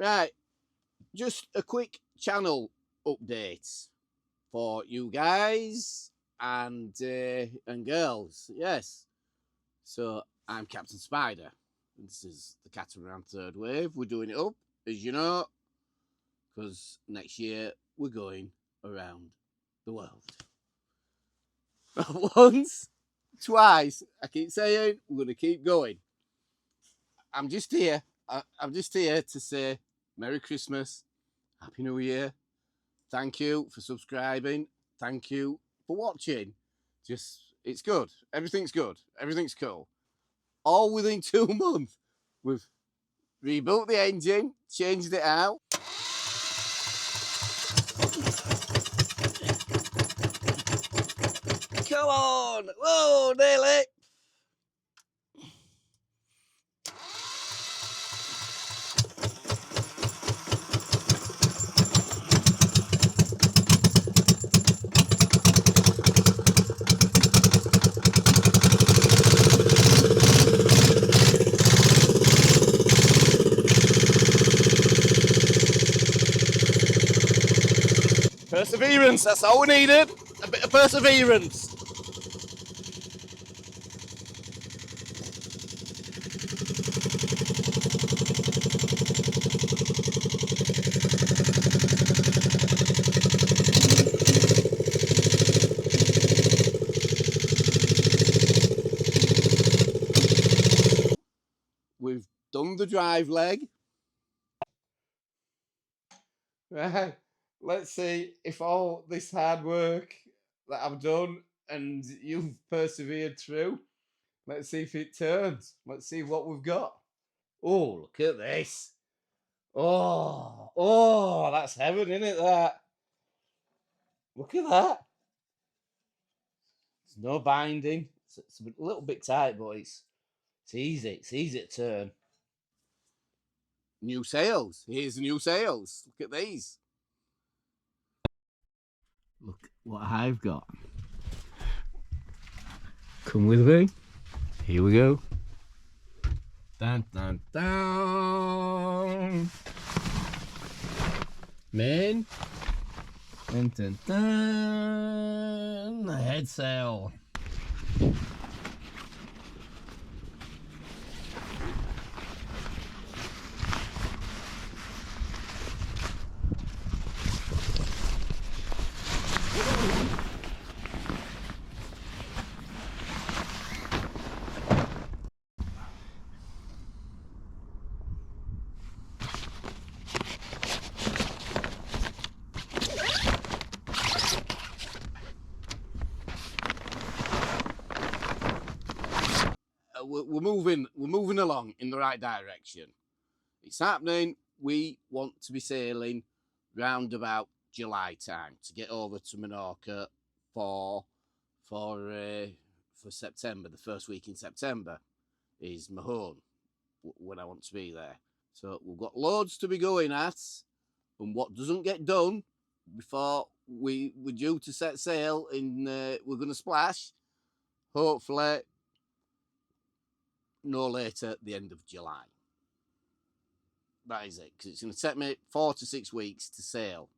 Right, just a quick channel update for you guys and girls. Yes, so I'm Captain.Spider. This is the Catamaran third wave. We're doing it up, as you know, because next year we're going around the world. Once, twice. I keep saying we're going to keep going. I'm just here. I'm just here to say Merry Christmas, Happy New Year. Thank you for subscribing. Thank you for watching. It's good. Everything's good. Everything's cool. All within 2 months. We've rebuilt the engine, changed it out. Come on! Whoa, nearly! Perseverance, that's all we needed. A bit of perseverance. We've done the drive leg. Right, let's see if all this hard work that I've done and you've persevered through, let's see if it turns. Let's see what we've got. Oh, look at this. Oh, that's heaven, isn't it, that? Look at that. There's no binding. It's a little bit tight, but it's easy. It's easy to turn. New sails. Here's new sails. Look at these. Look what I've got. Come with me. Here we go. Dun, dun, dun. Main. Dun, dun, dun. Head sail. We're moving along in the right direction. It's happening. We want to be sailing round about July time to get over to Menorca for September. The first week in September is Mahon, when I want to be there. So we've got loads to be going at, and what doesn't get done before we're due to set sail in we're going to splash, hopefully no later at the end of July. That is it, because it's going to take me 4 to 6 weeks to sail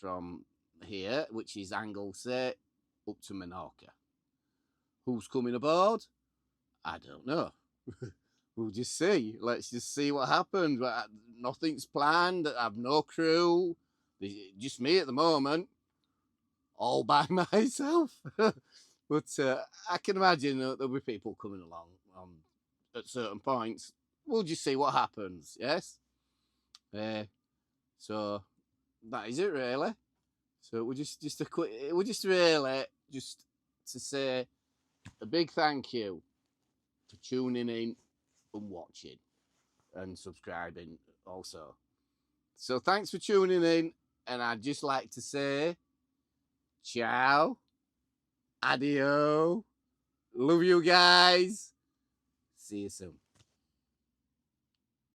from here, which is Anglesey, up to Menorca. Who's coming aboard? I don't know. We'll just see. Let's just see what happens. Nothing's planned. I have no crew. Just me at the moment, all by myself. But I can imagine there'll be people coming along at certain points. We'll just see what happens. Yes. So that is it, really. So we're just really to say a big thank you for tuning in and watching and subscribing also. So thanks for tuning in, and I'd just like to say ciao, adio, love you guys, see you soon.